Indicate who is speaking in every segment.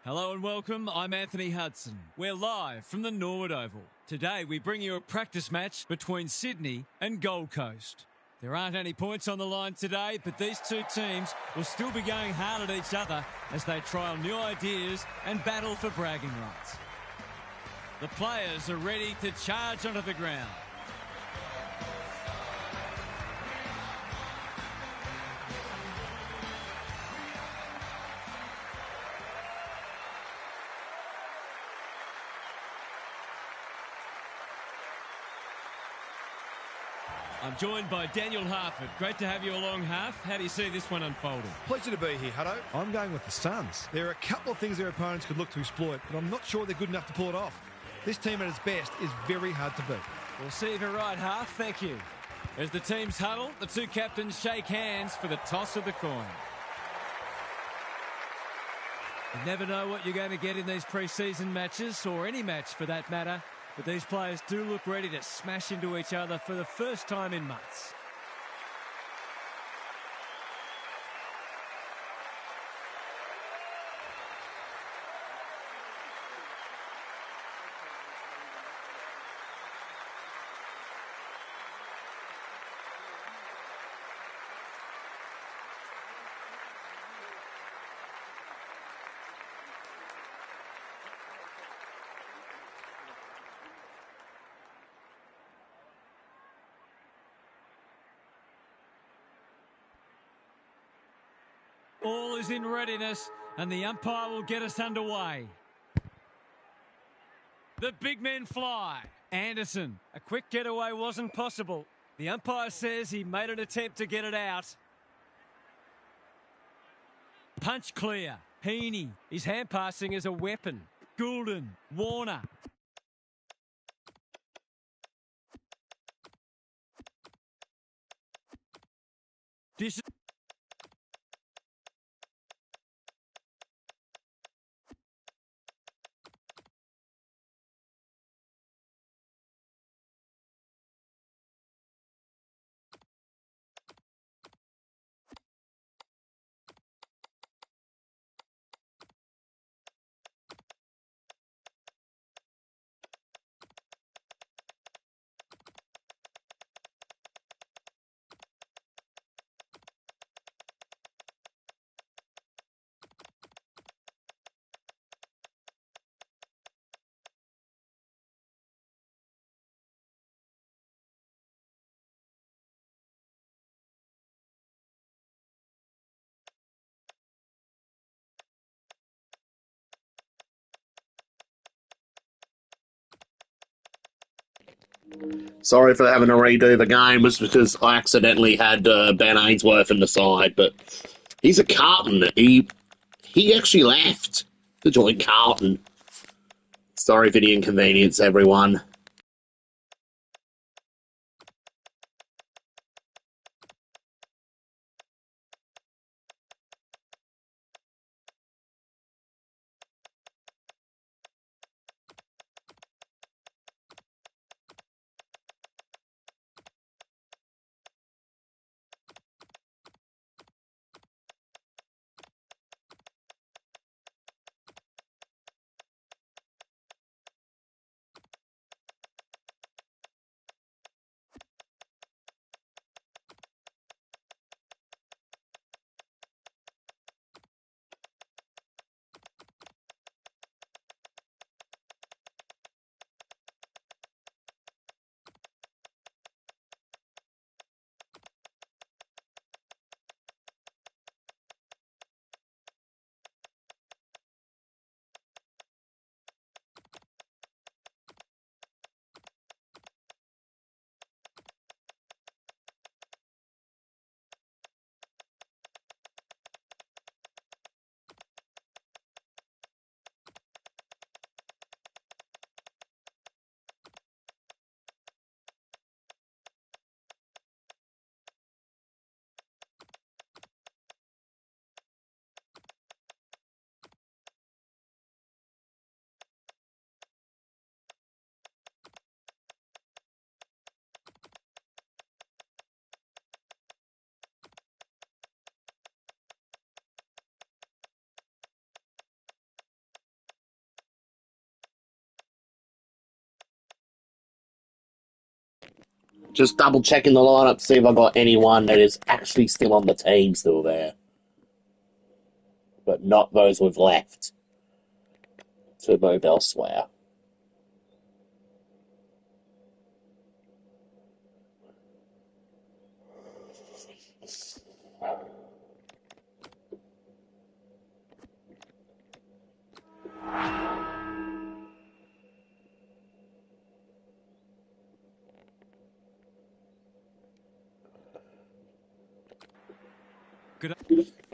Speaker 1: Hello and welcome, I'm Anthony Hudson. We're live from the Norwood Oval. Today we bring you a practice match between Sydney and Gold Coast. There aren't any points on the line today, but these two teams will still be going hard at each other as they trial new ideas and battle for bragging rights. The players are ready to charge onto the ground. I'm joined by Daniel Harford. Great to have you along, Harf. How do you see this one unfolding?
Speaker 2: Pleasure to be here, Hutto. I'm going with the Suns. There are a couple of things their opponents could look to exploit, but I'm not sure they're good enough to pull it off. This team at its best is very hard to beat.
Speaker 1: We'll see if you're right, Harf. Thank you. As the teams huddle, the two captains shake hands for the toss of the coin. You never know what you're going to get in these pre-season matches, or any match for that matter. But these players do look ready to smash into each other for the first time in months. All is in readiness, and the umpire will get us underway. The big men fly. Anderson, a quick getaway wasn't possible. The umpire says he made an attempt to get it out. Punch clear. Heaney, his hand passing is a weapon. Goulden, Warner. This is...
Speaker 3: Sorry for having to redo the game. It was because I accidentally had Ben Ainsworth in the side, but he's a Carlton. He actually left to join Carlton. Sorry for the inconvenience, everyone. Just double checking the lineup to see if I got anyone that is actually still on the team still there. But not those we've left to move elsewhere.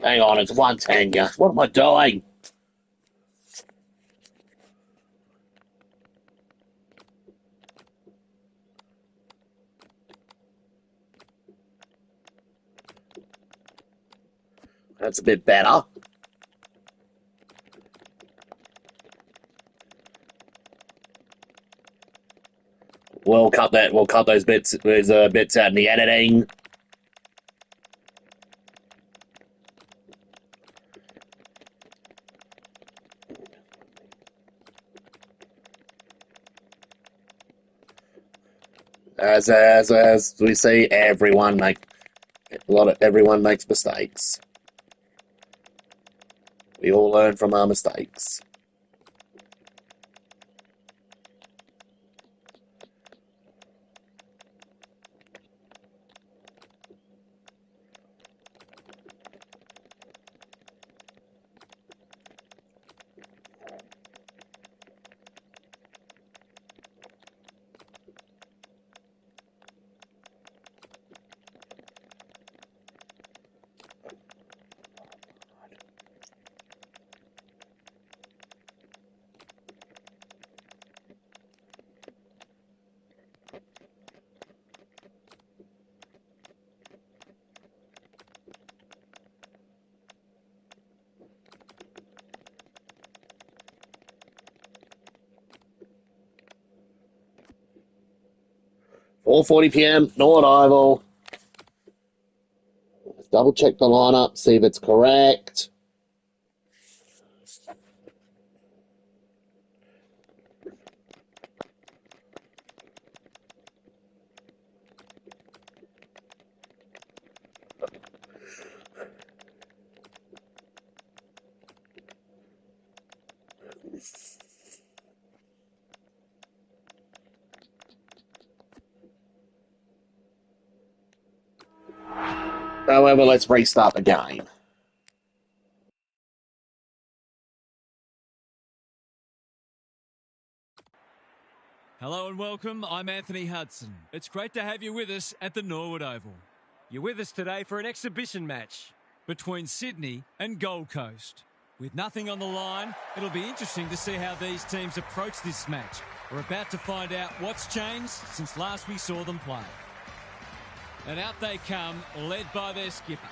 Speaker 3: Hang on, it's 110, yeah. What am I doing? That's a bit better. We'll cut that. We'll cut those bits. Those bits out in the editing. As we see, everyone makes mistakes. We all learn from our mistakes. .4:40 p.m. Norwood Oval. Let's double check the lineup, see if it's correct. However, let's restart the game.
Speaker 1: Hello and welcome, I'm Anthony Hudson. It's great to have you with us at the Norwood Oval. You're with us today for an exhibition match between Sydney and Gold Coast. With nothing on the line, it'll be interesting to see how these teams approach this match. We're about to find out what's changed since last we saw them play. And out they come, led by their skipper.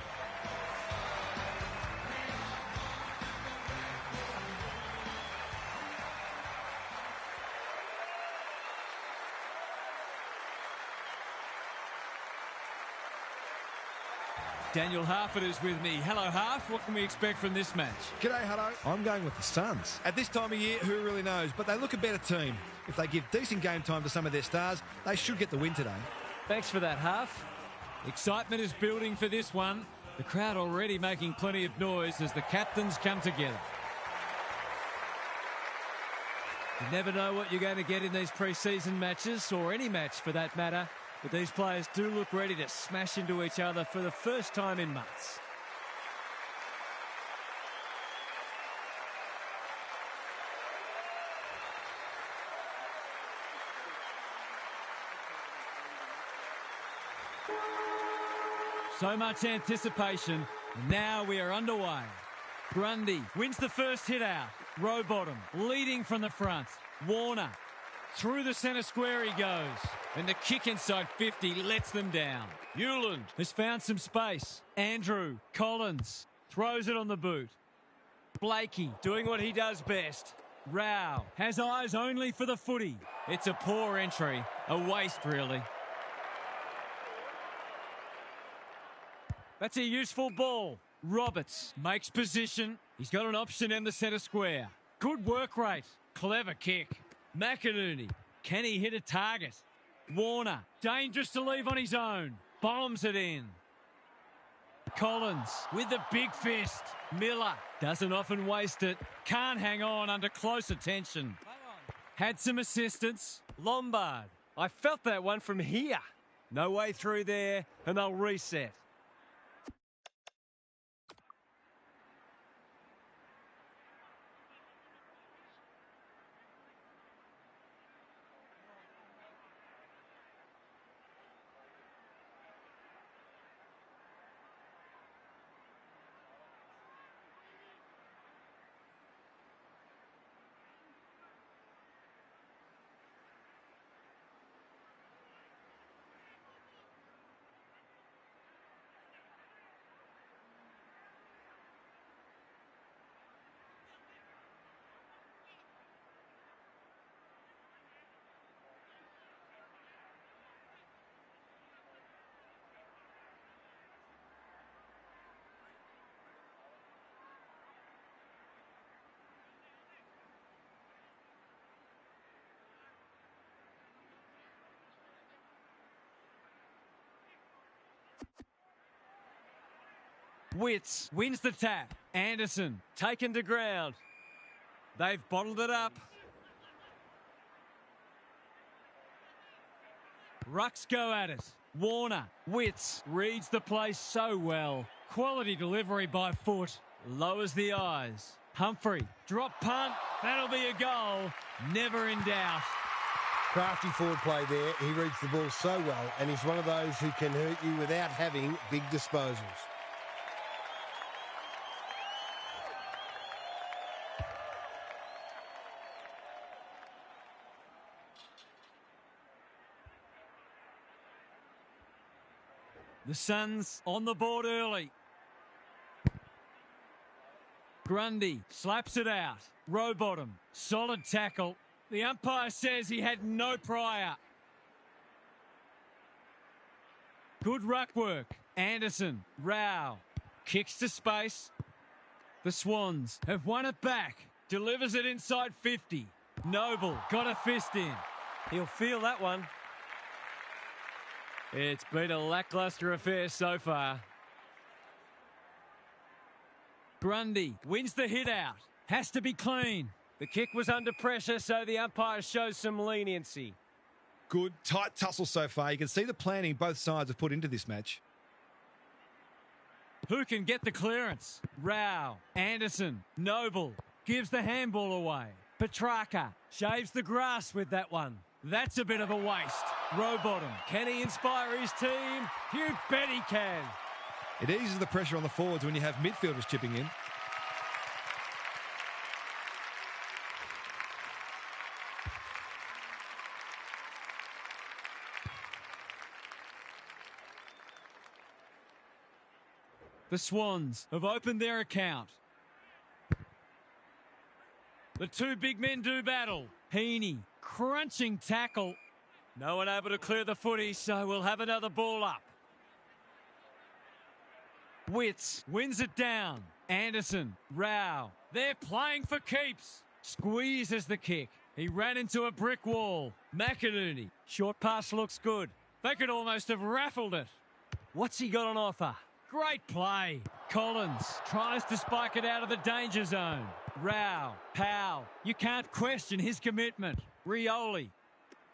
Speaker 1: Daniel Harford is with me. Hello, Harf. What can we expect from this match?
Speaker 2: G'day, Hutto. I'm going with the Suns. At this time of year, who really knows? But they look a better team. If they give decent game time to some of their stars, they should get the win today.
Speaker 1: Thanks for that, Harf. Excitement is building for this one. The crowd already making plenty of noise as the captains come together. You never know what you're going to get in these pre-season matches, or any match for that matter. But these players do look ready to smash into each other for the first time in months. So much anticipation, and now we are underway. Grundy wins the first hit out. Rowbottom leading from the front. Warner through the centre square he goes. And the kick inside 50 lets them down. Newland has found some space. Andrew Collins throws it on the boot. Blakey doing what he does best. Rao has eyes only for the footy. It's a poor entry. A waste, really. That's a useful ball. Roberts makes position. He's got an option in the centre square. Good work rate. Clever kick. McInerney. Can he hit a target? Warner, dangerous to leave on his own. Bombs it in. Collins with the big fist. Miller doesn't often waste it. Can't hang on under close attention. Had some assistance. Lombard. I felt that one from here. No way through there, and they'll reset. Witts wins the tap. Anderson taken to ground. They've bottled it up. Rucks go at it. Warner. Witts reads the place so well. Quality delivery by foot. Lowers the eyes. Humphrey. Drop punt. That'll be a goal. Never in doubt.
Speaker 4: Crafty forward play there. He reads the ball so well, and he's one of those who can hurt you without having big disposals.
Speaker 1: The Suns on the board early. Grundy slaps it out. Rowbottom, solid tackle. The umpire says he had no prior. Good ruck work. Anderson, Rao, kicks to space. The Swans have won it back. Delivers it inside 50. Noble got a fist in. He'll feel that one. It's been a lacklustre affair so far. Grundy wins the hit out. Has to be clean. The kick was under pressure, so the umpire shows some leniency.
Speaker 2: Good, tight tussle so far. You can see the planning both sides have put into this match.
Speaker 1: Who can get the clearance? Rao, Anderson, Noble gives the handball away. Petrarca shaves the grass with that one. That's a bit of a waste. Rowbottom, can he inspire his team? You bet he can.
Speaker 2: It eases the pressure on the forwards when you have midfielders chipping in.
Speaker 1: The Swans have opened their account. The two big men do battle. Heaney, crunching tackle. No one able to clear the footy, so we'll have another ball up. Witts wins it down. Anderson, Rao. They're playing for keeps. Squeezes the kick. He ran into a brick wall. McInerney, short pass looks good. They could almost have raffled it. What's he got on offer? Great play. Collins tries to spike it out of the danger zone. Rao, Powell, you can't question his commitment. Rioli,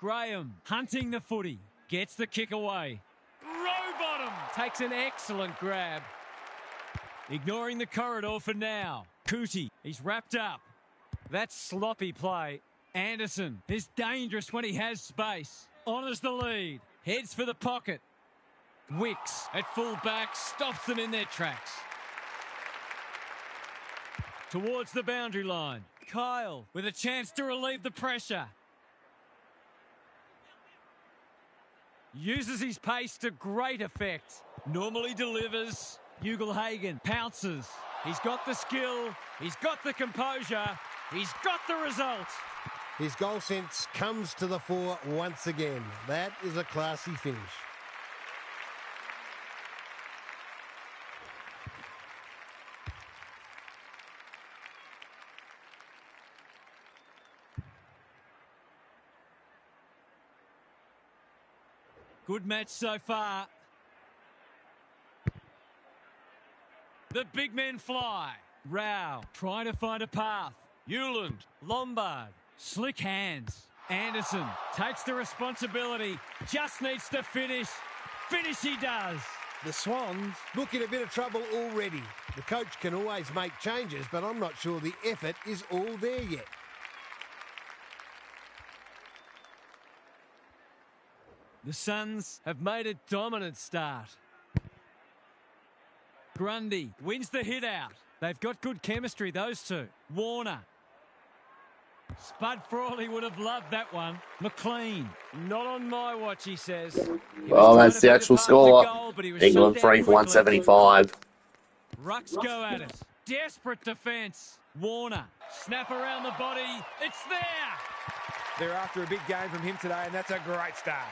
Speaker 1: Graham hunting the footy, gets the kick away. Rowbottom takes an excellent grab. Ignoring the corridor for now. Cootie, he's wrapped up. That's sloppy play. Anderson is dangerous when he has space. Honours the lead, heads for the pocket. Wicks at full back stops them in their tracks. Towards the boundary line. Kyle with a chance to relieve the pressure. Uses his pace to great effect. Normally delivers. Ugelhagen pounces. He's got the skill. He's got the composure. He's got the result.
Speaker 4: His goal sense comes to the fore once again. That is a classy finish.
Speaker 1: Good match so far. The big men fly. Rao trying to find a path. Hewland, Lombard, slick hands. Anderson takes the responsibility, just needs to finish. Finish he does.
Speaker 4: The Swans look in a bit of trouble already. The coach can always make changes, but I'm not sure the effort is all there yet.
Speaker 1: The Suns have made a dominant start. Grundy wins the hit out. They've got good chemistry, those two. Warner. Spud Frawley would have loved that one. McLean. Not on my watch, he says.
Speaker 3: Well, that's the actual score. England 3 for 175.
Speaker 1: Rucks go at it. Desperate defence. Warner. Snap around the body. It's there.
Speaker 2: They're after a big game from him today, and that's a great start.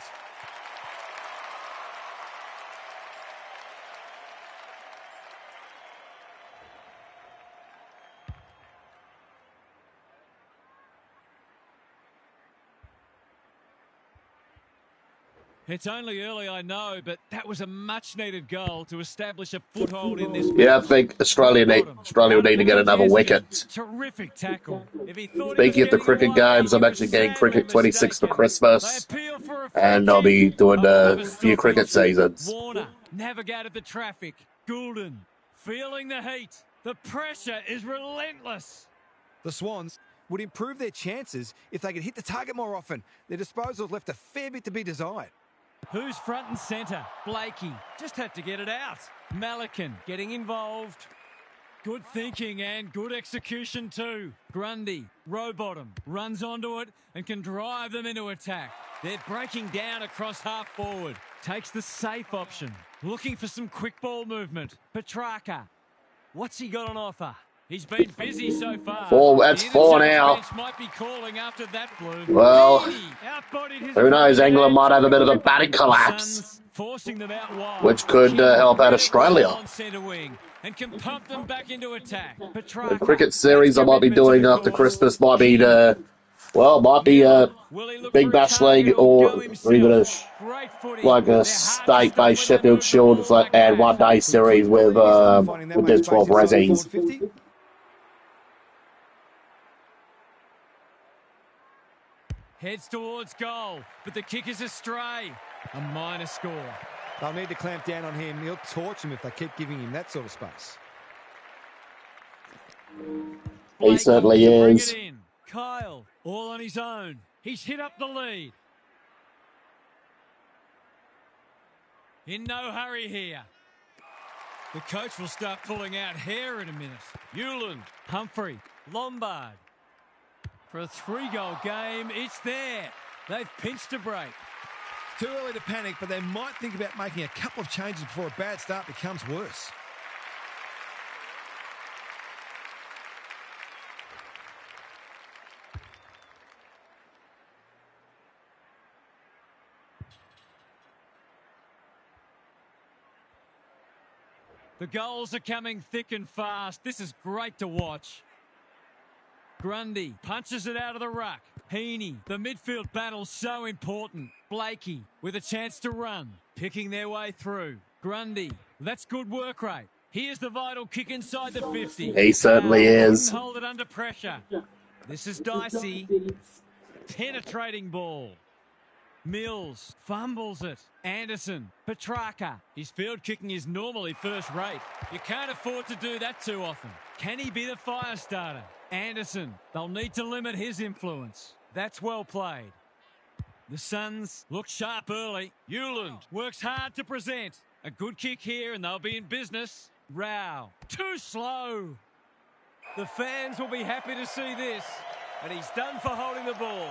Speaker 1: It's only early, I know, but that was a much-needed goal to establish a foothold in this match.
Speaker 3: Yeah, I think Australia will need to get another wicket.
Speaker 1: Terrific tackle.
Speaker 3: Speaking of the cricket games, I'm actually getting Cricket 26 for Christmas, and I'll be doing a few cricket seasons.
Speaker 1: Warner navigated the traffic. Goulden feeling the heat. The pressure is relentless.
Speaker 2: The Swans would improve their chances if they could hit the target more often. Their disposals left a fair bit to be desired.
Speaker 1: Who's front and centre? Blakey just had to get it out. Malikan getting involved. Good thinking and good execution too. Grundy, Rowbottom, runs onto it and can drive them into attack. They're breaking down across half forward. Takes the safe option. Looking for some quick ball movement. Petrarca. What's he got on offer? He's been busy so far.
Speaker 3: That's 4 now.
Speaker 1: Might be calling after that blue.
Speaker 3: Well, who knows? England might have a bit of a batting collapse,
Speaker 1: forcing them out wide,
Speaker 3: which could help out Australia.
Speaker 1: And can pump them back into attack.
Speaker 3: The cricket series I might be doing after Christmas might be Big Bash League or even like a state-based Sheffield Shield and one-day series with the 12 Rezzies.
Speaker 1: Heads towards goal, but the kick is astray. A minor score.
Speaker 2: They'll need to clamp down on him. He'll torch him if they keep giving him that sort of space.
Speaker 3: He certainly is.
Speaker 1: Kyle, all on his own. He's hit up the lead. In no hurry here. The coach will start pulling out hair in a minute. Hewland, Humphrey, Lombard. For a 3-goal game, it's there. They've pinched a break.
Speaker 2: Too early to panic, but they might think about making a couple of changes before a bad start becomes worse.
Speaker 1: The goals are coming thick and fast. This is great to watch. Grundy punches it out of the ruck. Heaney, the midfield battle's so important. Blakey with a chance to run, picking their way through. Grundy, that's good work rate. Here's the vital kick inside the 50.
Speaker 3: He certainly is.
Speaker 1: Hold it under pressure. This is dicey. Penetrating ball. Mills fumbles it. Anderson, Petrarca. His field kicking is normally first rate. You can't afford to do that too often. Can he be the fire starter? Anderson, they'll need to limit his influence. That's well played. The Suns look sharp early. Hewland works hard to present. A good kick here and they'll be in business. Rao, too slow. The fans will be happy to see this. And he's done for holding the ball.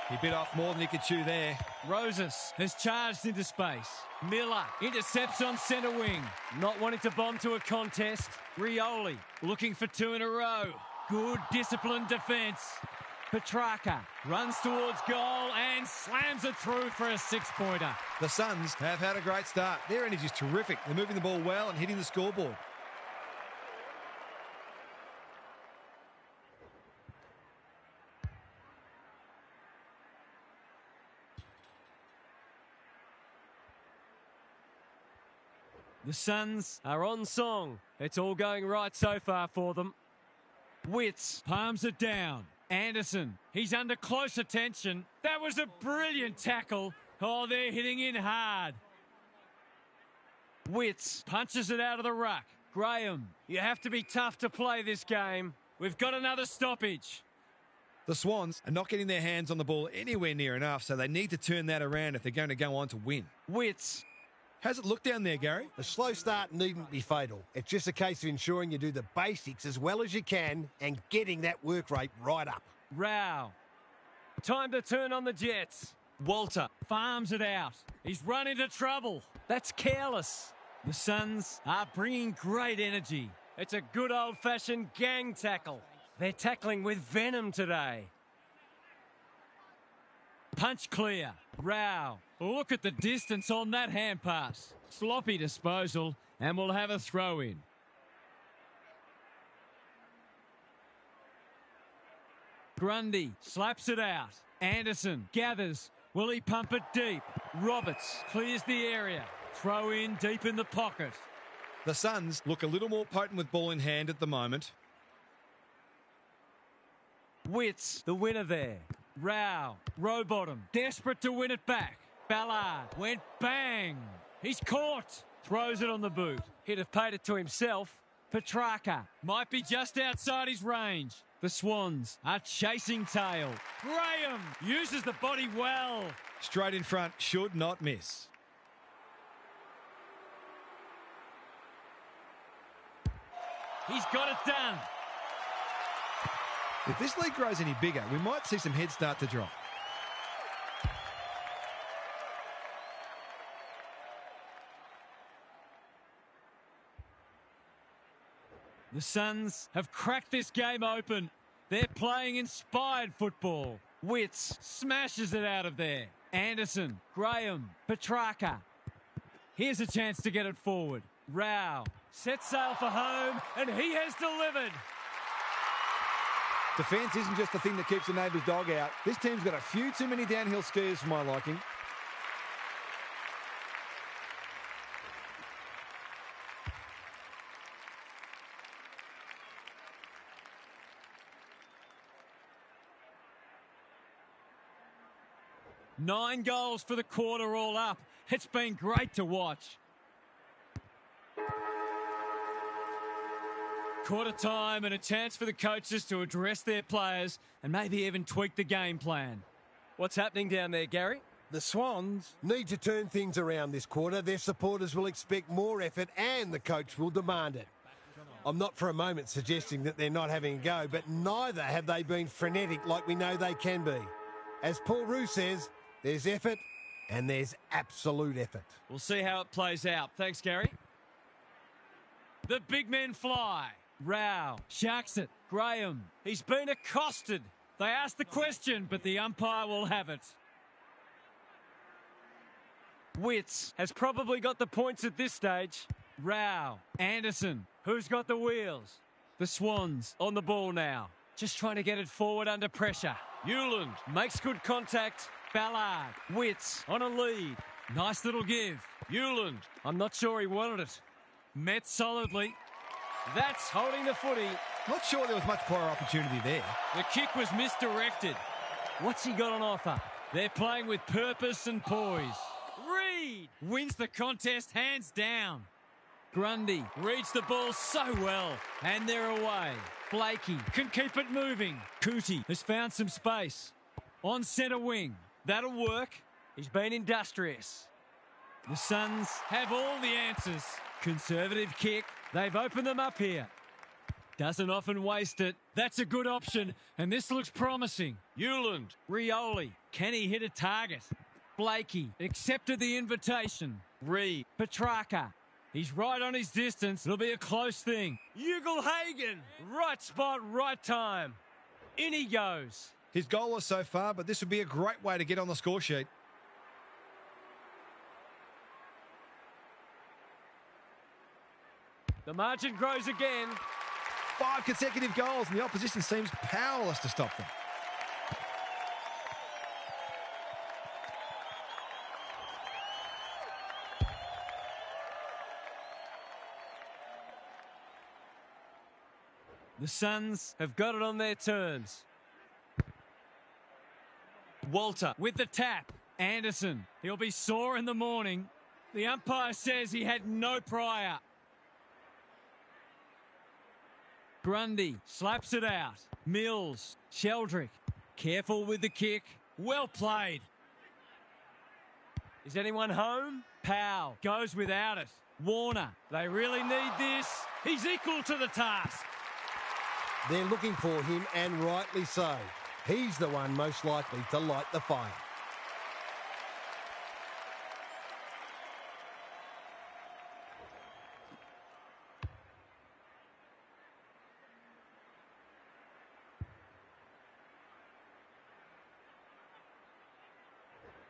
Speaker 2: He bit off more than he could chew there.
Speaker 1: Rosas has charged into space. Miller intercepts on centre wing. Not wanting to bomb to a contest. Rioli looking for 2 in a row. Good disciplined defence. Petrarca runs towards goal and slams it through for a 6-pointer.
Speaker 2: The Suns have had a great start. Their energy is terrific. They're moving the ball well and hitting the scoreboard.
Speaker 1: The Suns are on song. It's all going right so far for them. Witts palms it down. Anderson, he's under close attention. That was a brilliant tackle. Oh, they're hitting in hard. Witts punches it out of the ruck. Graham, you have to be tough to play this game. We've got another stoppage.
Speaker 2: The Swans are not getting their hands on the ball anywhere near enough, so they need to turn that around if they're going to go on to win.
Speaker 1: Witts.
Speaker 2: How's it look down there, Gary?
Speaker 4: A slow start needn't be fatal. It's just a case of ensuring you do the basics as well as you can and getting that work rate right up.
Speaker 1: Rao. Time to turn on the Jets. Walter farms it out. He's run into trouble. That's careless. The Suns are bringing great energy. It's a good old-fashioned gang tackle. They're tackling with venom today. Punch clear. Rao. Look at the distance on that hand pass. Sloppy disposal, and we'll have a throw in. Grundy slaps it out. Anderson gathers. Will he pump it deep? Roberts clears the area. Throw in deep in the pocket.
Speaker 2: The Suns look a little more potent with ball in hand at the moment.
Speaker 1: Witts, the winner there. Rao, Rowbottom, desperate to win it back. Ballard went bang. He's caught. Throws it on the boot. He'd have paid it to himself. Petrarca might be just outside his range. The Swans are chasing tail. Graham uses the body well.
Speaker 2: Straight in front, should not miss.
Speaker 1: He's got it done.
Speaker 2: If this league grows any bigger, we might see some heads start to drop.
Speaker 1: The Suns have cracked this game open. They're playing inspired football. Witts smashes it out of there. Anderson, Graham, Petrarca. Here's a chance to get it forward. Rao sets sail for home, and he has delivered.
Speaker 2: Defence isn't just the thing that keeps the neighbour's dog out. This team's got a few too many downhill skiers for my liking.
Speaker 1: Nine goals for the quarter all up. It's been great to watch. Quarter time and a chance for the coaches to address their players and maybe even tweak the game plan. What's happening down there, Gary?
Speaker 4: The Swans need to turn things around this quarter. Their supporters will expect more effort and the coach will demand it. I'm not for a moment suggesting that they're not having a go, but neither have they been frenetic like we know they can be. As Paul Roux says, there's effort and there's absolute effort.
Speaker 1: We'll see how it plays out. Thanks, Gary. The big men fly. Rao sharks it. Graham, he's been accosted. They asked the question, but the umpire will have it. Witts has probably got the points at this stage. Rao, Anderson, who's got the wheels? The Swans on the ball now. Just trying to get it forward under pressure. Hewland makes good contact. Ballard, Witts on a lead. Nice little give. Hewland, I'm not sure he wanted it. Met solidly. That's holding the footy.
Speaker 2: Not sure there was much prior opportunity there.
Speaker 1: The kick was misdirected. What's he got on offer? They're playing with purpose and poise. Reed wins the contest hands down. Grundy reads the ball so well, and they're away. Blakey can keep it moving. Cootie has found some space. On centre wing. That'll work. He's been industrious. The Suns have all the answers. Conservative kick. They've opened them up here. Doesn't often waste it. That's a good option, and this looks promising. Hewland, Rioli. Can he hit a target? Blakey accepted the invitation. Reed, Petrarca. He's right on his distance. It'll be a close thing. Ugelhagen. Right spot, right time. In he goes.
Speaker 2: He's goalless so far, but this would be a great way to get on the score sheet.
Speaker 1: The margin grows again.
Speaker 2: 5 consecutive goals, and the opposition seems powerless to stop them.
Speaker 1: The Suns have got it on their terms. Walter with the tap. Anderson, he'll be sore in the morning. The umpire says he had no prior. Grundy slaps it out. Mills, Sheldrick, careful with the kick. Well played. Is anyone home? Powell goes without it. Warner, they really need this. He's equal to the task.
Speaker 4: They're looking for him, and rightly so. He's the one most likely to light the fire.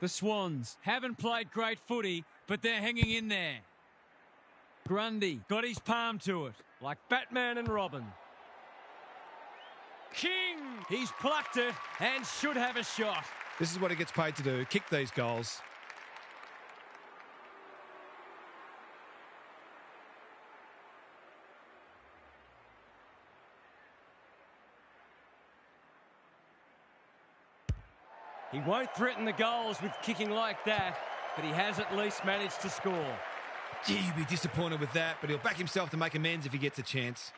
Speaker 1: The Swans haven't played great footy, but they're hanging in there. Grundy got his palm to it, like Batman and Robin. King, he's plucked it and should have a shot.
Speaker 2: This is what he gets paid to do, kick these goals.
Speaker 1: He won't threaten the goals with kicking like that, but he has at least managed to score.
Speaker 2: Gee, he'll be disappointed with that, but he'll back himself to make amends if he gets a chance.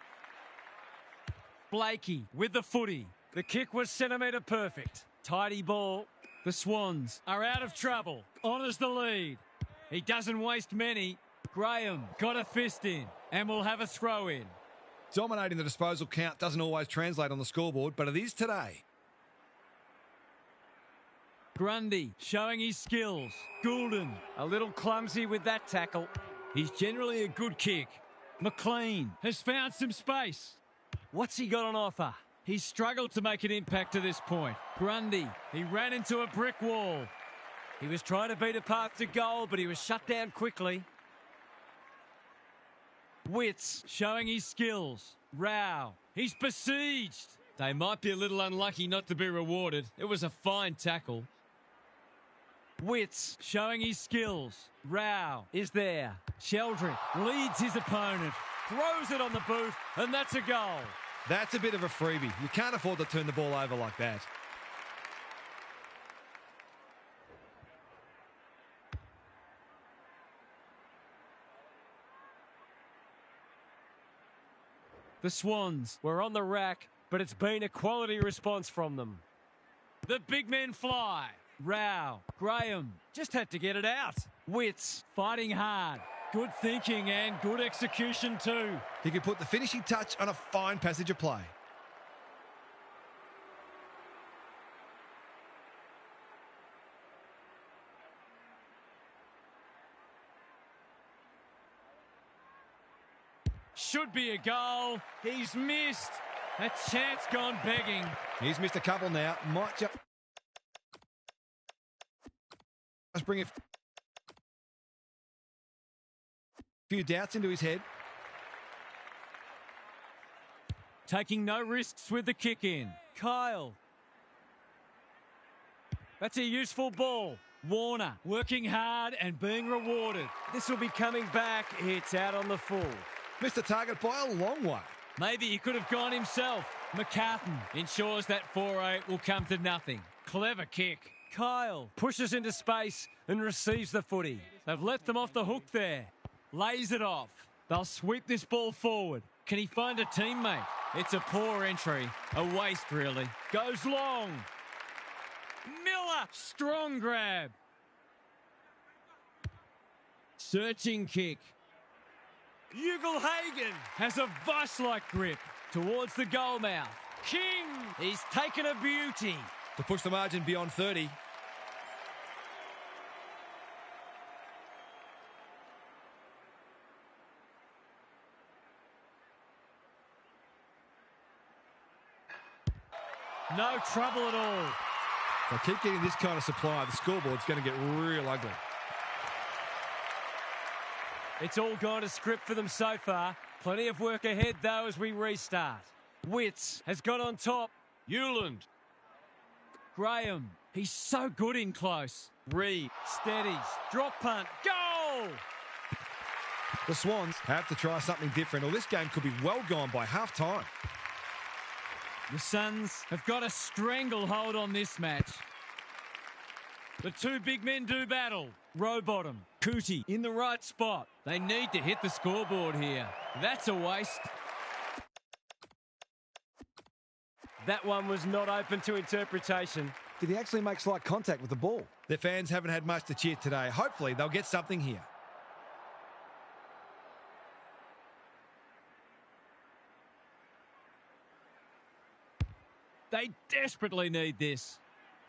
Speaker 1: Blakey with the footy. The kick was centimetre perfect. Tidy ball. The Swans are out of trouble. Honours the lead. He doesn't waste many. Graham got a fist in and will have a throw in.
Speaker 2: Dominating the disposal count doesn't always translate on the scoreboard, but it is today.
Speaker 1: Grundy showing his skills. Goulden a little clumsy with that tackle. He's generally a good kick. McLean has found some space. What's he got on offer? He's struggled to make an impact to this point. Grundy, he ran into a brick wall. He was trying to beat a path to goal, but he was shut down quickly. Witts showing his skills. Rao, he's besieged. They might be a little unlucky not to be rewarded. It was a fine tackle. Witts showing his skills. Rao is there. Sheldrick leads his opponent. Throws it on the boot, and that's a goal.
Speaker 2: That's a bit of a freebie. You can't afford to turn the ball over like that.
Speaker 1: The Swans were on the rack, but it's been a quality response from them. The big men fly. Rao, Graham just had to get it out. Witts fighting hard. Good thinking and good execution too.
Speaker 2: He could put the finishing touch on a fine passage of play.
Speaker 1: Should be a goal. He's missed. A chance gone begging.
Speaker 2: He's missed a couple now. Might just bring a few doubts into his head.
Speaker 1: Taking no risks with the kick in. Kyle. That's a useful ball. Warner working hard and being rewarded. This will be coming back. It's out on the full.
Speaker 2: Missed the target by a long way.
Speaker 1: Maybe he could have gone himself. McCartan ensures that 4-8 will come to nothing. Clever kick. Kyle pushes into space and receives the footy. They've let them off the hook there. Lays it off. They'll sweep this ball forward. Can he find a teammate? It's a poor entry. A waste, really. Goes long. Miller, strong grab. Searching kick. Ugle-Hagan has a vice-like grip towards the goal mouth. King, he's taken a beauty.
Speaker 2: To push the margin beyond 30.
Speaker 1: No trouble at all.
Speaker 2: If they keep getting this kind of supply, the scoreboard's going to get real ugly.
Speaker 1: It's all gone to script for them so far. Plenty of work ahead, though, as we restart. Witts has got on top. Hewland. Graham. He's so good in close. Reed. Steadies. Drop punt. Goal!
Speaker 2: The Swans have to try something different, or this game could be well gone by half-time.
Speaker 1: The Suns have got a stranglehold on this match. The two big men do battle. Rowbottom, Cootie in the right spot. They need to hit the scoreboard here. That's a waste.
Speaker 5: That one was not open to interpretation.
Speaker 6: Did he actually make slight contact with the ball?
Speaker 2: Their fans haven't had much to cheer today. Hopefully they'll get something here.
Speaker 1: They desperately need this.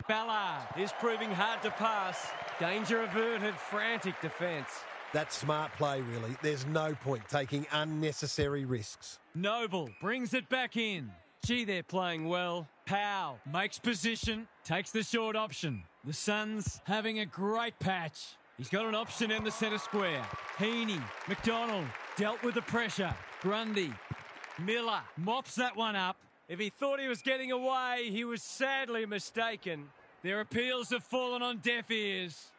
Speaker 5: Ballard is proving hard to pass. Danger averted, frantic defence.
Speaker 4: That's smart play, really. There's no point taking unnecessary risks.
Speaker 1: Noble brings it back in. Gee, they're playing well. Powell makes position, takes the short option. The Suns having a great patch. He's got an option in the centre square. Heaney, McDonald dealt with the pressure. Grundy, Miller mops that one up.
Speaker 5: If he thought he was getting away, he was sadly mistaken.
Speaker 1: Their appeals have fallen on deaf ears.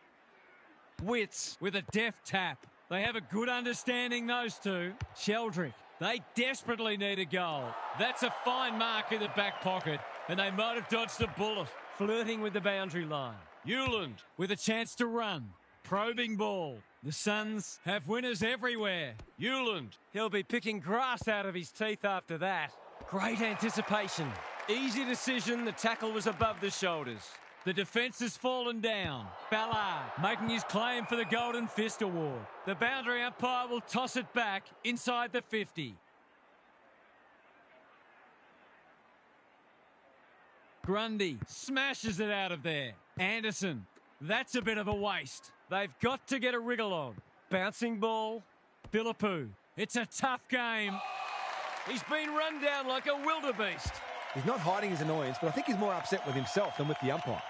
Speaker 1: Wits with a deft tap. They have a good understanding, those two. Sheldrick, they desperately need a goal. That's a fine mark in the back pocket, and they might have dodged a bullet.
Speaker 5: Flirting with the boundary line.
Speaker 1: Newland with a chance to run. Probing ball. The Suns have winners everywhere. Newland.
Speaker 5: He'll be picking grass out of his teeth after that. Great anticipation. Easy decision, the tackle was above the shoulders.
Speaker 1: The defence has fallen down. Ballard making his claim for the Golden Fist Award. The boundary umpire will toss it back inside the 50. Grundy smashes it out of there. Anderson, that's a bit of a waste.
Speaker 5: They've got to get a wriggle on. Bouncing ball.
Speaker 1: Philippou, it's a tough game.
Speaker 5: He's been run down like a wildebeest.
Speaker 6: He's not hiding his annoyance, but I think he's more upset with himself than with the umpire.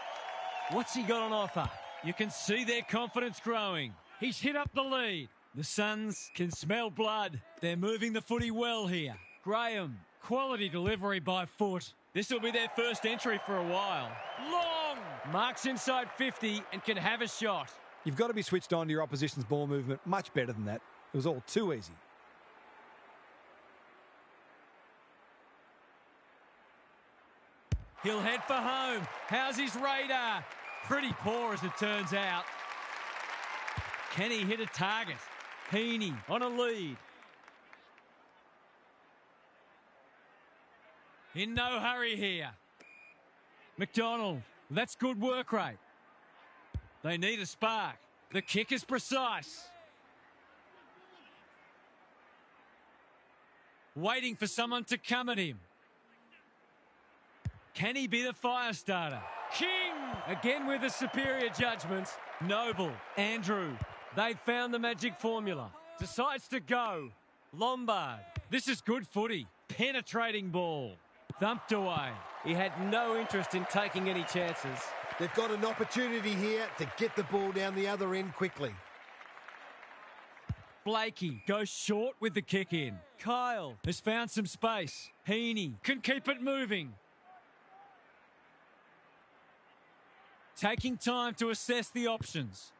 Speaker 1: What's he got on offer? You can see their confidence growing. He's hit up the lead. The Suns can smell blood. They're moving the footy well here. Graham, quality delivery by foot. This will be their first entry for a while. Long! Marks inside 50 and can have a shot.
Speaker 6: You've got to be switched on to your opposition's ball movement much better than that. It was all too easy.
Speaker 1: He'll head for home. How's his radar? Pretty poor as it turns out. Can he hit a target? Heaney on a lead. In no hurry here. McDonald, that's good work rate. They need a spark. The kick is precise. Waiting for someone to come at him. Can he be the fire starter? King!
Speaker 5: Again with a superior judgment.
Speaker 1: Noble, Andrew.
Speaker 5: They've found the magic formula. Decides to go. Lombard.
Speaker 1: This is good footy. Penetrating ball. Thumped away.
Speaker 5: He had no interest in taking any chances.
Speaker 4: They've got an opportunity here to get the ball down the other end quickly.
Speaker 1: Blakey goes short with the kick in. Kyle has found some space. Heaney can keep it moving. Taking time to assess the options.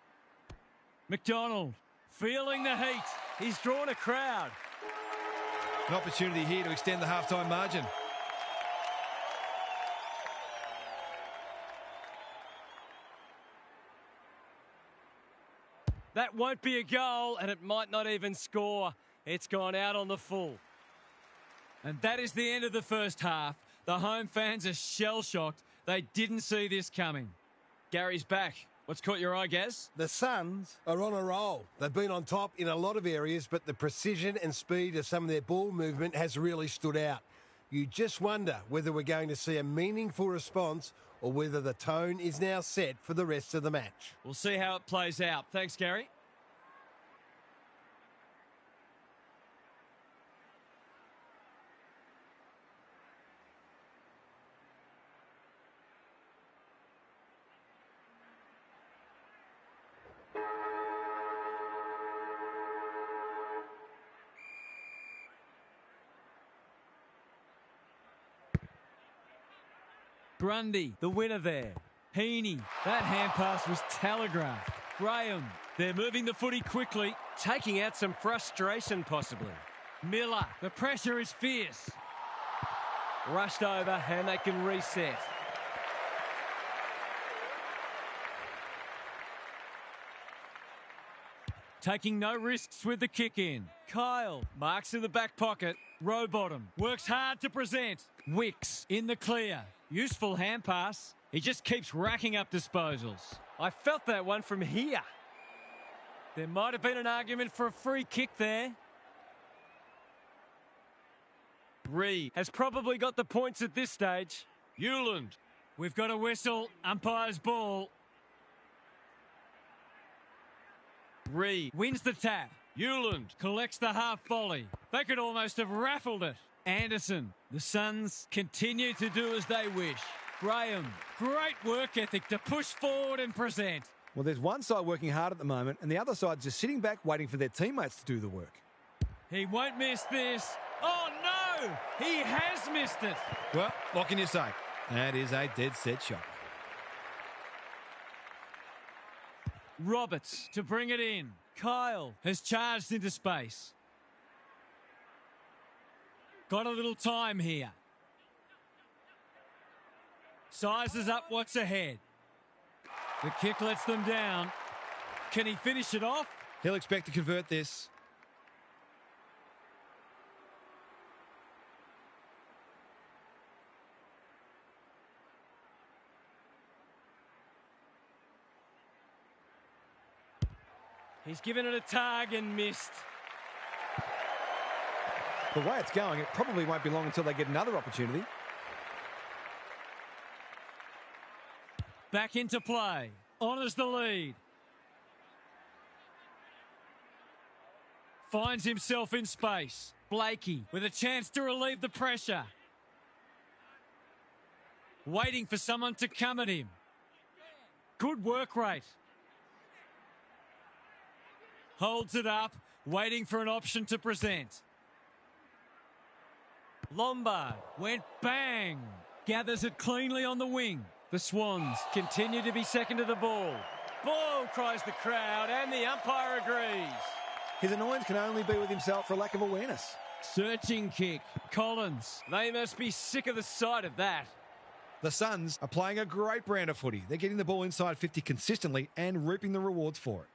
Speaker 1: McDonald feeling the heat.
Speaker 5: He's drawn a crowd.
Speaker 2: An opportunity here to extend the halftime margin.
Speaker 5: That won't be a goal, and it might not even score. It's gone out on the full.
Speaker 1: And that is the end of the first half. The home fans are shell-shocked. They didn't see this coming. Gary's back. What's caught your eye, Gaz?
Speaker 4: The Suns are on a roll. They've been on top in a lot of areas, but the precision and speed of some of their ball movement has really stood out. You just wonder whether we're going to see a meaningful response or whether the tone is now set for the rest of the match.
Speaker 1: We'll see how it plays out. Thanks, Gary. Grundy, the winner there. Heaney, that hand pass was telegraphed. Graham, they're moving the footy quickly.
Speaker 5: Taking out some frustration, possibly.
Speaker 1: Miller, the pressure is fierce.
Speaker 5: Rushed over and they can reset.
Speaker 1: Taking no risks with the kick in. Kyle marks in the back pocket. Rowbottom works hard to present. Wicks in the clear. Useful hand pass. He just keeps racking up disposals.
Speaker 5: I felt that one from here. There might have been an argument for a free kick there. Reed has probably got the points at this stage.
Speaker 1: Hewland. We've got a whistle. Umpire's ball. Reed wins the tap. Hewland collects the half volley. They could almost have raffled it. Anderson. The Suns continue to do as they wish. Graham. Great work ethic to push forward and present.
Speaker 6: Well, there's one side working hard at the moment, and the other side just sitting back waiting for their teammates to do the work.
Speaker 1: He won't miss this. Oh, no! He has missed it.
Speaker 2: Well, what can you say? That is a dead set shot.
Speaker 1: Roberts to bring it in. Kyle has charged into space. Got a little time here. Sizes up what's ahead. The kick lets them down. Can he finish it off?
Speaker 2: He'll expect to convert this.
Speaker 5: He's given it a tug and missed.
Speaker 6: The way it's going, it probably won't be long until they get another opportunity.
Speaker 1: Back into play. Honours the lead. Finds himself in space. Blakey with a chance to relieve the pressure. Waiting for someone to come at him. Good work rate. Holds it up, waiting for an option to present. Lombard went bang. Gathers it cleanly on the wing. The Swans
Speaker 5: Continue to be second to the ball. Ball, cries the crowd, and the umpire agrees.
Speaker 6: His annoyance can only be with himself for a lack of awareness.
Speaker 1: searching kick. Collins.
Speaker 5: They must be sick of the sight of that.
Speaker 2: The Suns are playing a great brand of footy. They're getting the ball inside 50 consistently and reaping the rewards for it.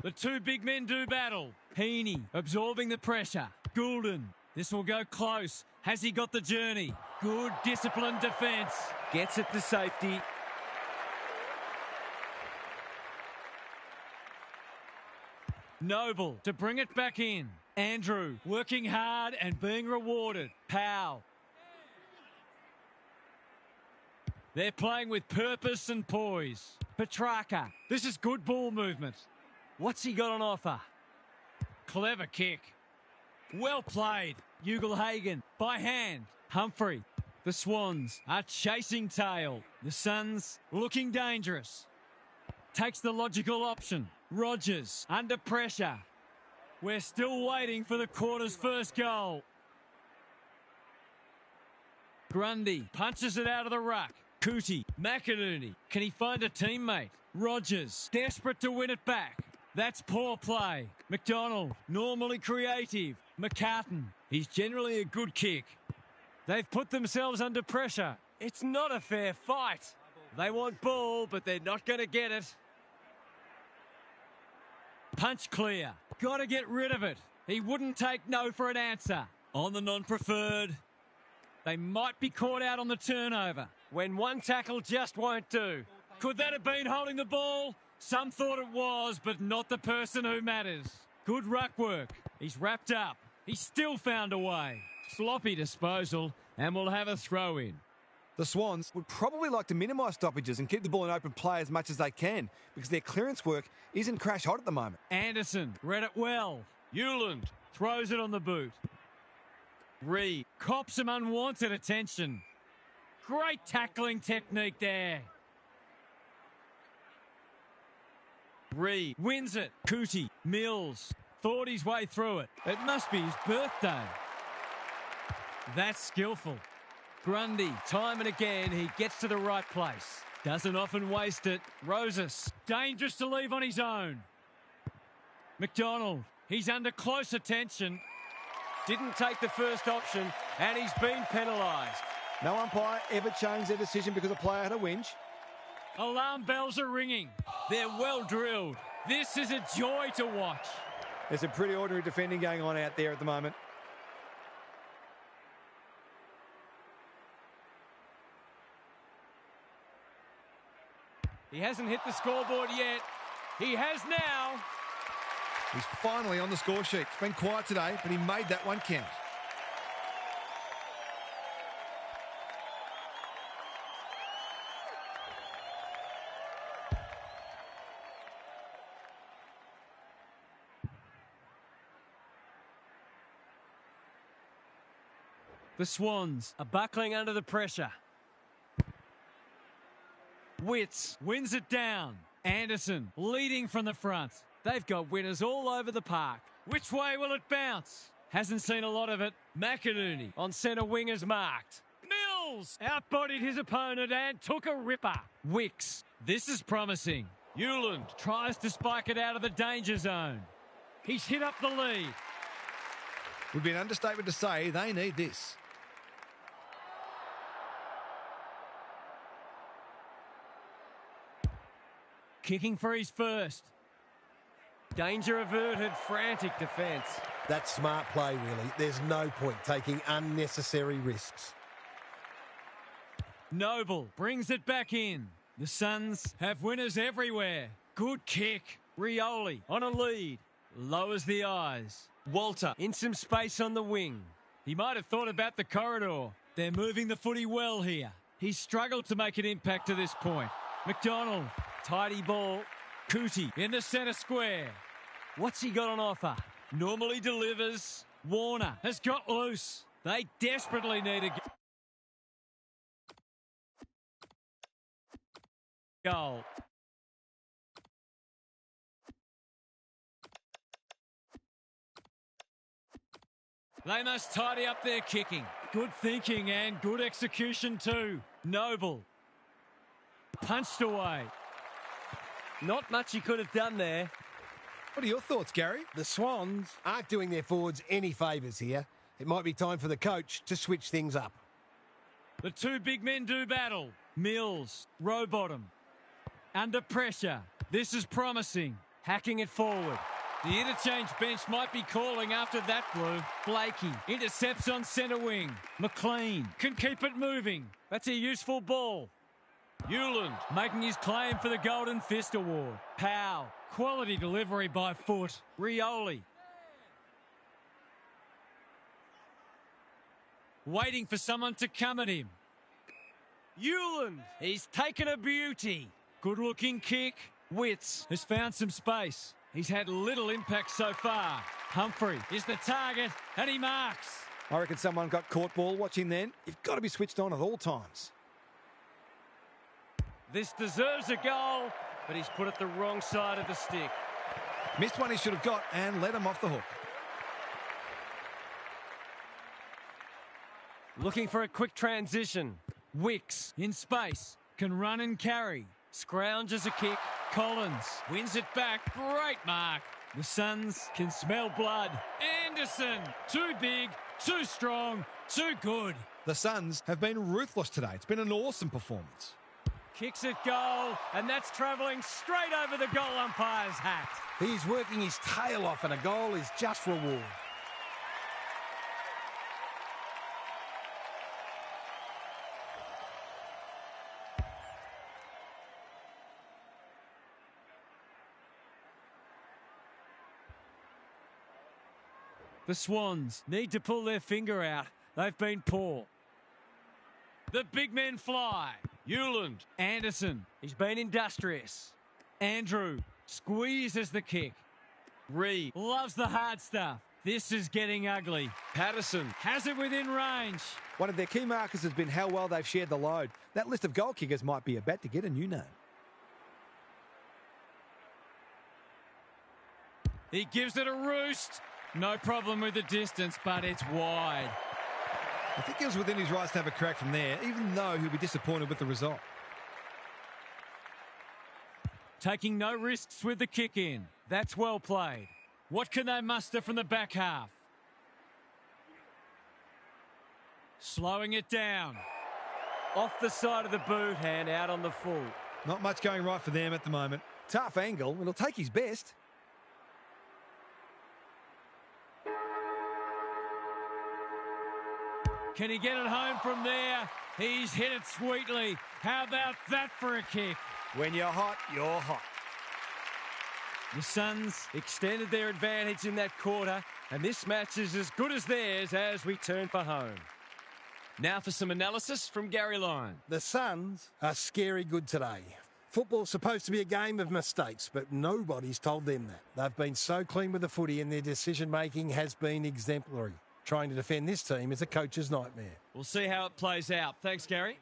Speaker 1: The two big men do battle. Heaney absorbing the pressure. Goulden. This will go close. Has he got the journey? Good disciplined defence.
Speaker 5: Gets it to safety.
Speaker 1: Noble to bring it back in. Andrew working hard and being rewarded. Powell. They're playing with purpose and poise. Petrarca. This is good ball movement. What's he got on offer? Clever kick. Well played. Ugelhagen by hand. Humphrey. The Swans are chasing tail. The Suns looking dangerous. Takes the logical option. Rogers under pressure. We're still waiting for the quarter's first goal. Grundy punches it out of the ruck. Cootie, McInerney. Can he find a teammate? Rogers, desperate to win it back. That's poor play. McDonald, normally creative. McCartan, he's generally a good kick. They've put themselves under pressure.
Speaker 5: It's not a fair fight. They want ball, but they're not going to get it.
Speaker 1: Punch clear. Got to get rid of it. He wouldn't take no for an answer. On the non-preferred. They might be caught out on the turnover.
Speaker 5: When one tackle just won't do.
Speaker 1: Could that have been holding the ball? Some thought it was, but not the person who matters. Good ruck work. He's wrapped up. He's still found a way. Sloppy disposal, and we'll have a throw in.
Speaker 6: The Swans would probably like to minimise stoppages and keep the ball in open play as much as they can because their clearance work isn't crash hot at the moment.
Speaker 1: Anderson read it well. Hewland throws it on the boot. Reed cops some unwanted attention. Great tackling technique there. Reed wins it. Cootie, Mills, thought his way through it. It must be his birthday. That's skillful. Grundy, time and again, he gets to the right place. Doesn't often waste it. Rosas, dangerous to leave on his own. McDonald, he's under close attention.
Speaker 5: Didn't take the first option, and he's been penalised.
Speaker 6: No umpire ever changed their decision because a player had a whinge.
Speaker 1: Alarm bells are ringing. They're well drilled. This is a joy to watch.
Speaker 6: There's some pretty ordinary defending going on out there at the moment.
Speaker 5: He hasn't hit the scoreboard yet. He has now.
Speaker 2: He's finally on the score sheet. It's been quiet today, but he made that one count.
Speaker 1: The Swans
Speaker 5: Are buckling under the pressure.
Speaker 1: Witts wins it down. Anderson leading from the front. They've got winners all over the park. Which way will it bounce? Hasn't seen a lot of it. McInerney
Speaker 5: On centre wing is marked.
Speaker 1: Mills outbodied his opponent and took a ripper. Wicks, this is promising. Hewland tries to spike it out of the danger zone. He's hit up the lead.
Speaker 2: Would be an understatement to say they need this.
Speaker 1: Kicking for his first.
Speaker 5: Danger averted, frantic defence.
Speaker 4: That's smart play, really. There's no point taking unnecessary risks.
Speaker 1: Noble brings it back in. The Suns have winners everywhere. Good kick. Rioli on a lead. Lowers the eyes. Walter
Speaker 5: In some space on the wing.
Speaker 1: He might have thought about the corridor. They're moving the footy well here. He's struggled to make an impact to this point. McDonald, tidy ball. Cootie in the centre square.
Speaker 5: What's he got on offer?
Speaker 1: Normally delivers. Warner has got loose. They desperately need a goal. They must tidy up their kicking. Good thinking and good execution too. Noble. Punched away.
Speaker 5: Not much he could have done there.
Speaker 2: What are your thoughts, Gary?
Speaker 4: The Swans aren't doing their forwards any favours here. It might be time for the coach to switch things up.
Speaker 1: The two big men do battle. Mills, row bottom. Under pressure. This is promising. Hacking it forward. The interchange bench might be calling after that blue. Blakey intercepts on centre wing. McLean can keep it moving. That's a useful ball. Hewland making his claim for the Golden Fist Award. Powell, quality delivery by foot. Rioli. Waiting for someone to come at him. Hewland, he's taken a beauty. Good looking kick. Witts has found some space. He's had little impact so far. Humphrey is the target and he marks.
Speaker 6: I reckon someone got caught ball watching then. You've got to be switched on at all times.
Speaker 5: This deserves a goal, but he's put it the wrong side of the stick.
Speaker 2: Missed one he should have got and let him off the hook.
Speaker 5: Looking for a quick transition.
Speaker 1: Wicks in space can run and carry.
Speaker 5: Scrounges a kick.
Speaker 1: Collins wins it back. Great mark. The Suns can smell blood. Anderson, too big, too strong, too good.
Speaker 2: The Suns have been ruthless today. It's been an awesome performance.
Speaker 5: Kicks it goal, and that's travelling straight over the goal umpire's hat.
Speaker 4: He's working his tail off and a goal is just reward.
Speaker 1: The Swans need to pull their finger out. They've been poor. The big men fly. Hewland. Anderson.
Speaker 5: He's been industrious.
Speaker 1: Andrew squeezes the kick. Reed loves the hard stuff. This is getting ugly. Patterson has it within range.
Speaker 6: One of their key markers has been how well they've shared the load. That list of goal kickers might be about to get a new name.
Speaker 1: He gives it a roost. No problem with the distance, but it's wide.
Speaker 2: I think he was within his rights to have a crack from there, even though he'll be disappointed with the result.
Speaker 1: Taking no risks with the kick in. That's well played. What can they muster from the back half? Slowing it down.
Speaker 5: Off the side of the boot and out on the full.
Speaker 2: Not much going right for them at the moment.
Speaker 6: Tough angle. It'll take his best.
Speaker 1: Can he get it home from there? He's hit it sweetly. How about that for a kick?
Speaker 6: When you're hot, you're hot.
Speaker 1: The Suns
Speaker 5: extended their advantage in that quarter, and this match is as good as theirs as we turn for home. Now for some analysis from Gary Lyon.
Speaker 4: The Suns are scary good today. Football's supposed to be a game of mistakes, but nobody's told them that. They've been so clean with the footy and their decision-making has been exemplary. Trying to defend this team is a coach's nightmare.
Speaker 1: We'll see how it plays out. Thanks, Gary.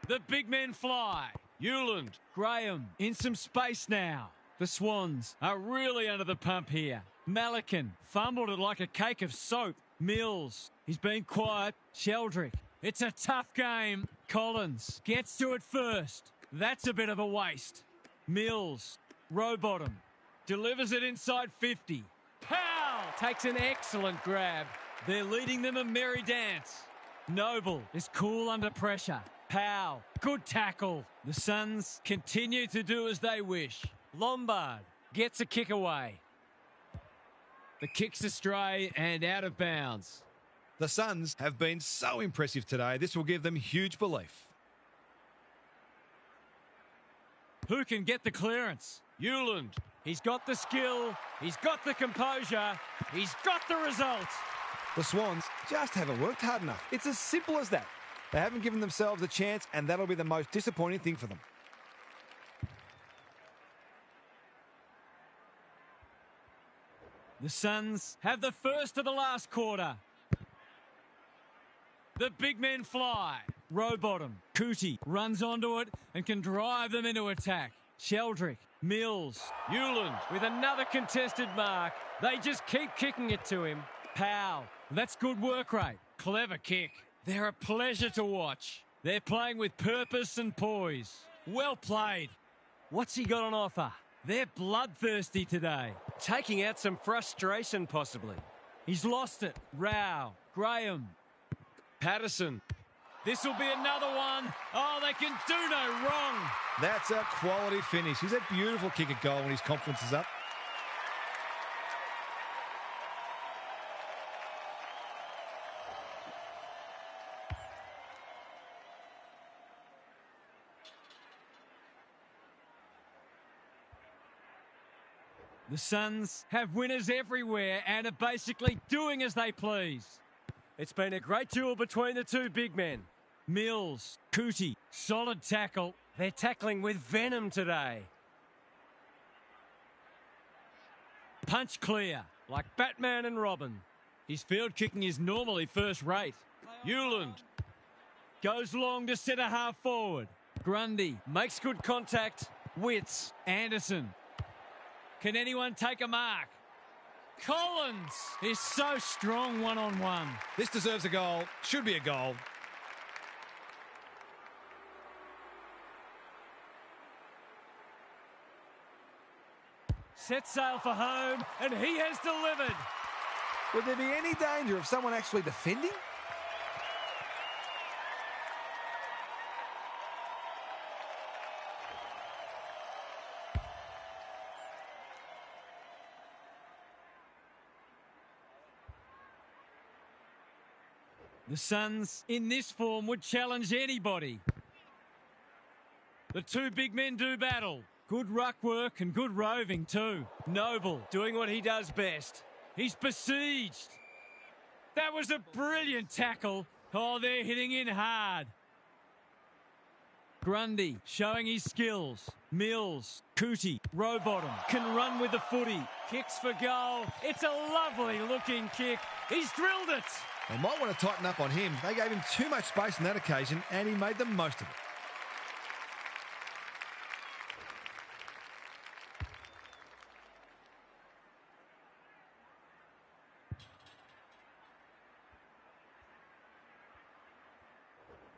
Speaker 1: The big men fly. Hewland, Graham in some space now. The Swans are really under the pump here. Malikan fumbled it like a cake of soap. Mills, he's been quiet. Sheldrick, it's a tough game. Collins gets to it first. That's a bit of a waste. Mills, Rowbottom, delivers it inside 50. Powell takes an excellent grab. They're leading them a merry dance. Noble is cool under pressure. Powell, good tackle. The Suns continue to do as they wish. Lombard gets a kick away. The kick's astray and out of bounds.
Speaker 2: The Suns have been so impressive today. This will give them huge belief.
Speaker 1: Who can get the clearance? Hewland. He's got the skill. He's got the composure. He's got the result.
Speaker 6: The Swans just haven't worked hard enough. It's as simple as that. They haven't given themselves a chance, and that'll be the most disappointing thing for them.
Speaker 1: The Suns have the first of the last quarter. The big men fly. Rowbottom, Cootie runs onto it and can drive them into attack. Sheldrick, Mills, Hewland with another contested mark. They just keep kicking it to him. Powell, that's good work rate. Clever kick. They're a pleasure to watch. They're playing with purpose and poise. Well played. What's he got on offer? They're bloodthirsty today.
Speaker 5: Taking out some frustration, possibly.
Speaker 1: He's lost it. Rao, Graham, Patterson. This will be another one. Oh, they can do no wrong.
Speaker 2: That's a quality finish. He's a beautiful kick at goal when his confidence is up.
Speaker 1: The Suns have winners everywhere and are basically doing as they please.
Speaker 5: It's been a great duel between the two big men.
Speaker 1: Mills, Cootie, solid tackle.
Speaker 5: They're tackling with venom today.
Speaker 1: Punch clear, like Batman and Robin. His field kicking is normally first rate. Hewland goes long to centre half forward. Grundy makes good contact. Witts, Anderson. Can anyone take a mark? Collins is so strong one-on-one.
Speaker 2: This deserves a goal. Should be a goal.
Speaker 1: Set sail for home, and he has delivered.
Speaker 6: Would there be any danger of someone actually defending?
Speaker 1: The Suns, in this form, would challenge anybody. The two big men do battle. Good ruck work and good roving too. Noble doing what he does best. He's besieged. That was a brilliant tackle. Oh, they're hitting in hard. Grundy showing his skills. Mills, Cootie, Rowbottom can run with the footy. Kicks for goal. It's a lovely looking kick. He's drilled it.
Speaker 2: They might want to tighten up on him. They gave him too much space on that occasion, and he made the most of it.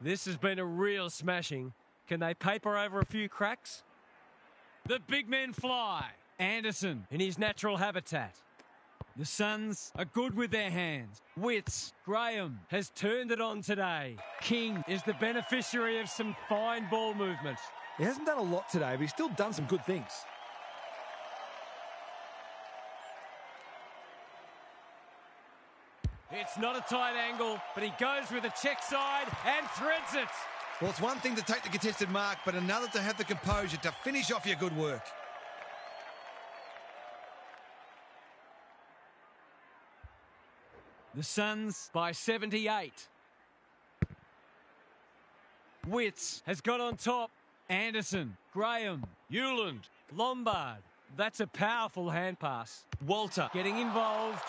Speaker 5: This has been a real smashing. Can they paper over a few cracks?
Speaker 1: The big men fly. Anderson in his natural habitat. The Suns are good with their hands. Wits, Graham has turned it on today. King is the beneficiary of some fine ball movement.
Speaker 6: He hasn't done a lot today, but he's still done some good things.
Speaker 5: It's not a tight angle, but he goes with a check side and threads it.
Speaker 2: Well, it's one thing to take the contested mark, but another to have the composure to finish off your good work.
Speaker 1: The Suns by 78. Wits has got on top. Anderson, Graham, Hewland, Lombard. That's a powerful hand pass. Walter getting involved.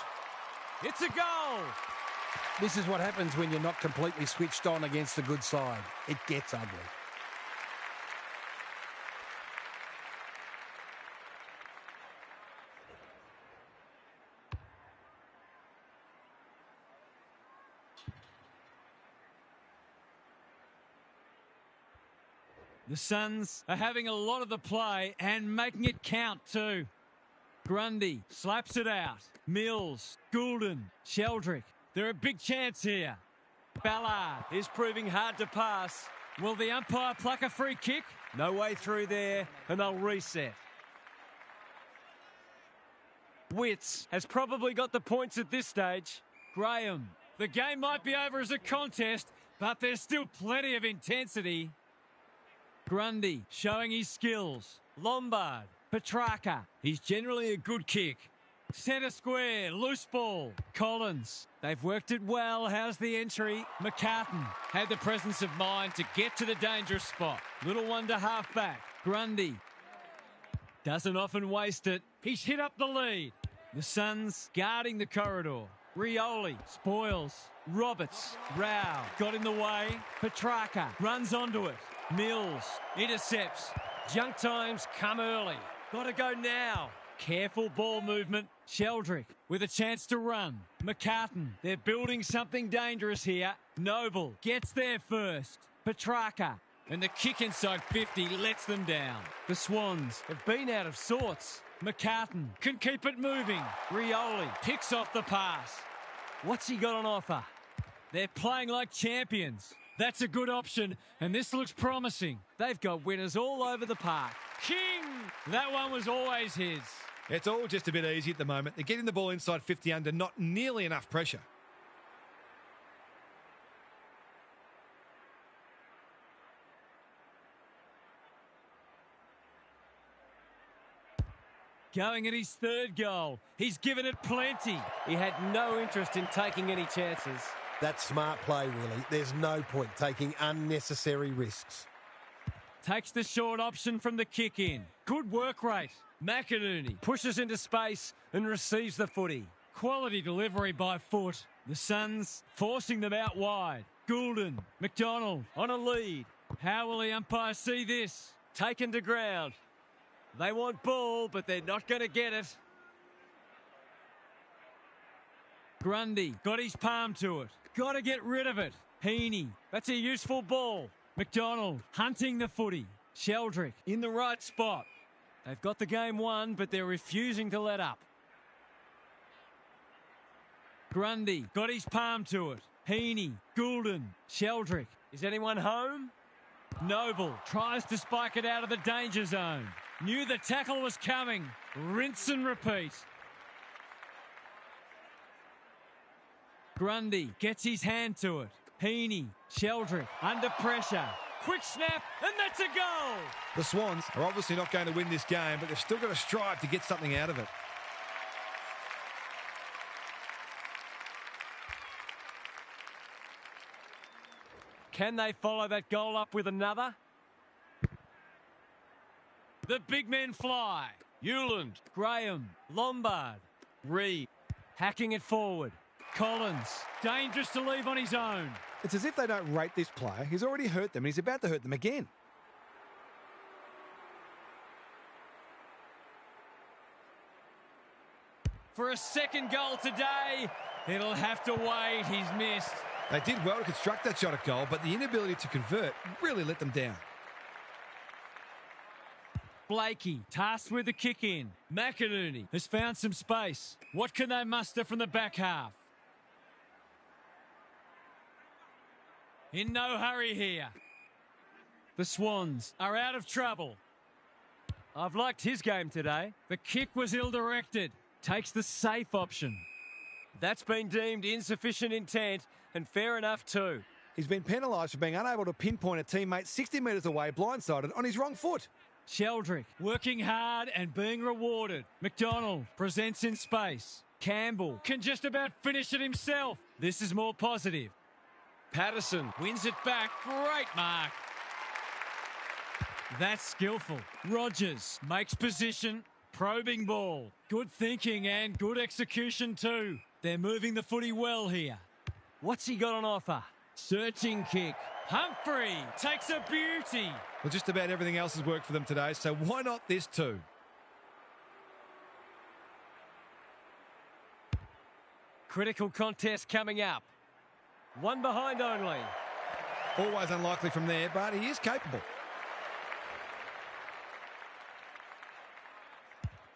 Speaker 1: It's a goal.
Speaker 4: This is what happens when you're not completely switched on against a good side. It gets ugly.
Speaker 1: The Suns are having a lot of the play and making it count too. Grundy slaps it out. Mills, Goulden, Sheldrick. They're a big chance here. Ballard is proving hard to pass. Will the umpire pluck a free kick? No way through there, and they'll reset. Wits has probably got the points at this stage. Graham. The game might be over as a contest, but there's still plenty of intensity. Grundy showing his skills. Lombard. Petrarca. He's generally a good kick. Centre square. Loose ball. Collins. They've worked it well. How's the entry? McCartan had the presence of mind to get to the dangerous spot. Little one to half back. Grundy. Doesn't often waste it. He's hit up the lead. The Suns guarding the corridor. Rioli spoils. Roberts. Rao got in the way. Petrarca runs onto it. Mills intercepts. Junk times come early. Got to go now. Careful ball movement. Sheldrick with a chance to run. McCartan. They're building something dangerous here. Noble gets there first. Petrarca. And the kick inside 50 lets them down. The Swans have been out of sorts. McCartan can keep it moving. Rioli picks off the pass. What's he got on offer? They're playing like champions. That's a good option, and this looks promising. They've got winners all over the park. King! That one was always his.
Speaker 2: It's all just a bit easy at the moment. They're getting the ball inside 50 under not nearly enough pressure.
Speaker 1: Going at his third goal. He's given it plenty.
Speaker 5: He had no interest in taking any chances.
Speaker 4: That's smart play, really. There's no point taking unnecessary risks.
Speaker 1: Takes the short option from the kick in. Good work rate. McInerney pushes into space and receives the footy. Quality delivery by foot. The Suns forcing them out wide. Goulden, McDonald on a lead. How will the umpire see this? Taken to ground. They want ball, but they're not going to get it. Grundy got his palm to it. Got to get rid of it. Heaney, that's a useful ball. McDonald hunting the footy. Sheldrick in the right spot. They've got the game won, but they're refusing to let up. Grundy got his palm to it. Heaney, Goulden, Sheldrick. Is anyone home? Noble tries to spike it out of the danger zone. Knew the tackle was coming. Rinse and repeat. Grundy gets his hand to it. Heaney, Sheldrick under pressure. Quick snap, and that's a goal.
Speaker 2: The Swans are obviously not going to win this game, but they've still got to strive to get something out of it.
Speaker 5: Can they follow that goal up with another?
Speaker 1: The big men fly. Hewland, Graham, Lombard, Reed, hacking it forward. Collins, dangerous to leave on his own.
Speaker 6: It's as if they don't rate this player. He's already hurt them and he's about to hurt them again.
Speaker 1: For a second goal today, it'll have to wait. He's missed.
Speaker 2: They did well to construct that shot at goal, but the inability to convert really let them down.
Speaker 1: Blakey, tasked with the kick in. McInerney has found some space. What can they muster from the back half? In no hurry here. The Swans are out of trouble.
Speaker 5: I've liked his game today.
Speaker 1: The kick was ill-directed. Takes the safe option.
Speaker 5: That's been deemed insufficient intent, and fair enough too.
Speaker 6: He's been penalised for being unable to pinpoint a teammate 60 metres away blindsided on his wrong foot.
Speaker 1: Sheldrick working hard and being rewarded. McDonald presents in space. Campbell can just about finish it himself. This is more positive.
Speaker 5: Patterson
Speaker 1: Wins it back. Great mark. That's skillful. Rogers makes position. Probing ball. Good thinking and good execution too. They're moving the footy well here.
Speaker 5: What's he got on offer?
Speaker 1: Searching kick. Humphrey takes a beauty.
Speaker 2: Well, just about everything else has worked for them today, so why not this too?
Speaker 5: Critical contest coming up. One behind only.
Speaker 2: Always unlikely from there, but he is capable.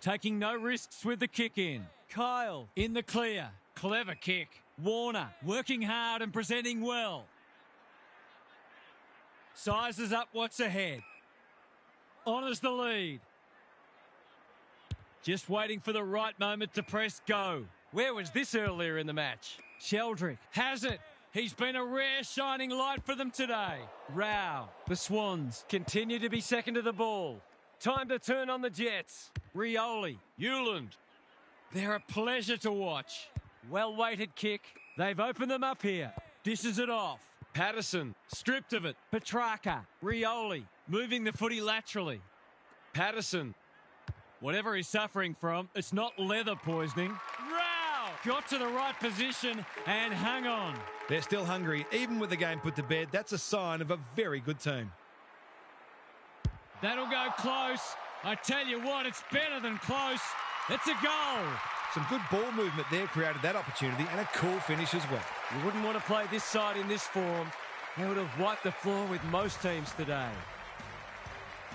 Speaker 1: Taking no risks with the kick in. Kyle in the clear. Clever kick. Warner working hard and presenting well. Sizes up what's ahead. Honours the lead. Just waiting for the right moment to press go.
Speaker 5: Where was this earlier in the match?
Speaker 1: Sheldrick has it. He's been a rare shining light for them today. Rao, the Swans,
Speaker 5: Continue to be second to the ball. Time to turn on the Jets.
Speaker 1: Rioli, Euland. They're a pleasure to watch.
Speaker 5: Well-weighted kick.
Speaker 1: They've opened them up here. Dishes it off.
Speaker 5: Patterson.
Speaker 1: Stripped of it. Petrarca, Rioli, moving the footy laterally.
Speaker 5: Patterson.
Speaker 1: Whatever he's suffering from, it's not leather poisoning. Rao got to the right position and hung on.
Speaker 2: They're still hungry. Even with the game put to bed, that's a sign of a very good team.
Speaker 1: That'll go close. I tell you what, it's better than close. It's a goal.
Speaker 2: Some good ball movement there created that opportunity, and a cool finish as well.
Speaker 5: You wouldn't want to play this side in this form. They would have wiped the floor with most teams today.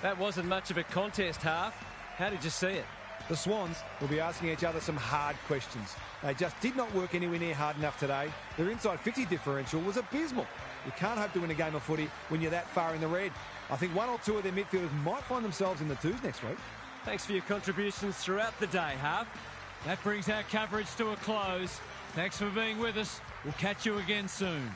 Speaker 5: That wasn't much of a contest half. How did you see it?
Speaker 6: The Swans will be asking each other some hard questions. They just did not work anywhere near hard enough today. Their inside 50 differential was abysmal. You can't hope to win a game of footy when you're that far in the red. I think one or two of their midfielders might find themselves in the twos next week.
Speaker 5: Thanks for your contributions throughout the day, Harv.
Speaker 1: That brings our coverage to a close. Thanks for being with us. We'll catch you again soon.